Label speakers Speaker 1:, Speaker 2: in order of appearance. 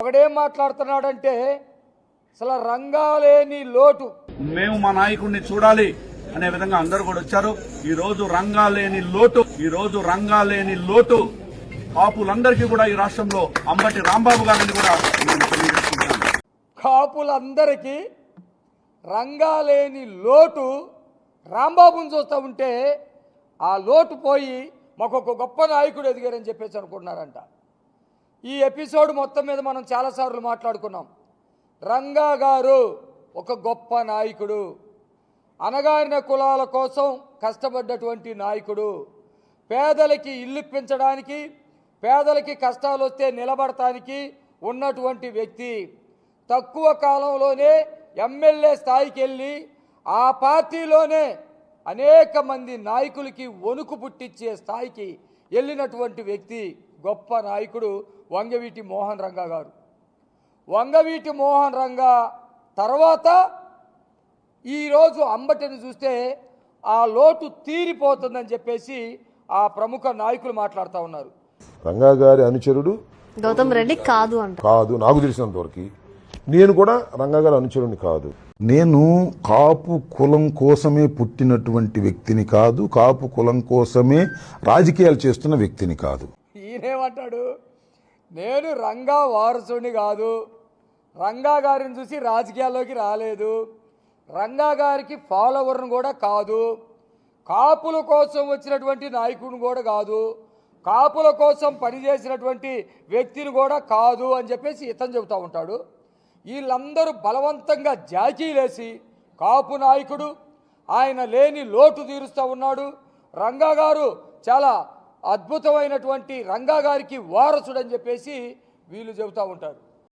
Speaker 1: ఒకడేం మాట్లాడుతున్నాడంటే అసలు రంగాలేని లోటు,
Speaker 2: మేము మా నాయకుడిని చూడాలి అనే విధంగా అందరూ కూడా వచ్చారు. ఈ రోజు రంగాలేని లోటు కాపులందరికీ కూడా ఈ రాష్ట్రంలో అంబటి రాంబాబు గారిని కూడా నేను తెలియజేసుకుంటాను.
Speaker 1: కాపులందరికీ రంగాలేని లోటు రాంబాబుని చూస్తూ ఉంటే ఆ లోటు పోయి మాకు ఒక గొప్ప నాయకుడు ఎదిగారని చెప్పేసి అనుకుంటున్నారంట. ఈ ఎపిసోడ్ మొత్తం మీద మనం చాలాసార్లు మాట్లాడుకున్నాం. రంగా గారు ఒక గొప్ప నాయకుడు, అణగారిన కులాల కోసం కష్టపడ్డటువంటి నాయకుడు, పేదలకి ఇల్లు ఇప్పించడానికి, పేదలకి కష్టాలు వస్తే నిలబడటానికి ఉన్నటువంటి వ్యక్తి. తక్కువ కాలంలోనే ఎమ్మెల్యే స్థాయికి వెళ్ళి ఆ పార్టీలోనే అనేక మంది నాయకులకి వణుకు పుట్టించే స్థాయికి వెళ్ళినటువంటి వ్యక్తి, గొప్ప నాయకుడు వంగవీటి మోహన్ రంగా గారు. వంగవీటి మోహన్ రంగా తర్వాత ఈరోజు అంబటిని చూస్తే ఆ లోటు తీరిపోతుందని చెప్పేసి ఆ ప్రముఖ నాయకులు మాట్లాడుతూ ఉన్నారు.
Speaker 3: రంగా గారి అనుచరుడు
Speaker 4: గౌతమ్ రెడ్డి కాదు
Speaker 3: నాకు తెలిసినంత వరకు. నేను కూడా రంగా గారి అనుచరుడిని కాదు.
Speaker 5: నేను కాపు కులం కోసమే పుట్టినటువంటి వ్యక్తిని కాదు, కాపు కులం కోసమే రాజకీయాలు చేస్తున్న వ్యక్తిని కాదు.
Speaker 1: ఈయనేమంటాడు, నేను రంగా వారసుని కాదు, రంగా గారిని చూసి రాజకీయాల్లోకి రాలేదు, రంగా గారికి ఫాలోవర్ను కూడా కాదు, కాపుల కోసం వచ్చినటువంటి నాయకుడిని కూడా కాదు, కాపుల కోసం పనిచేసినటువంటి వ్యక్తిని కూడా కాదు అని చెప్పేసి ఇతను చెబుతూ ఉంటాడు. వీళ్ళందరూ బలవంతంగా జాకీలేసి కాపు నాయకుడు, ఆయన లేని లోటు తీరుస్తూ ఉన్నాడు, రంగా గారు చాలా అద్భుతమైనటువంటి రంగా గారికి వారసుడని చెప్పేసి వీళ్ళు చెబుతూ ఉంటారు.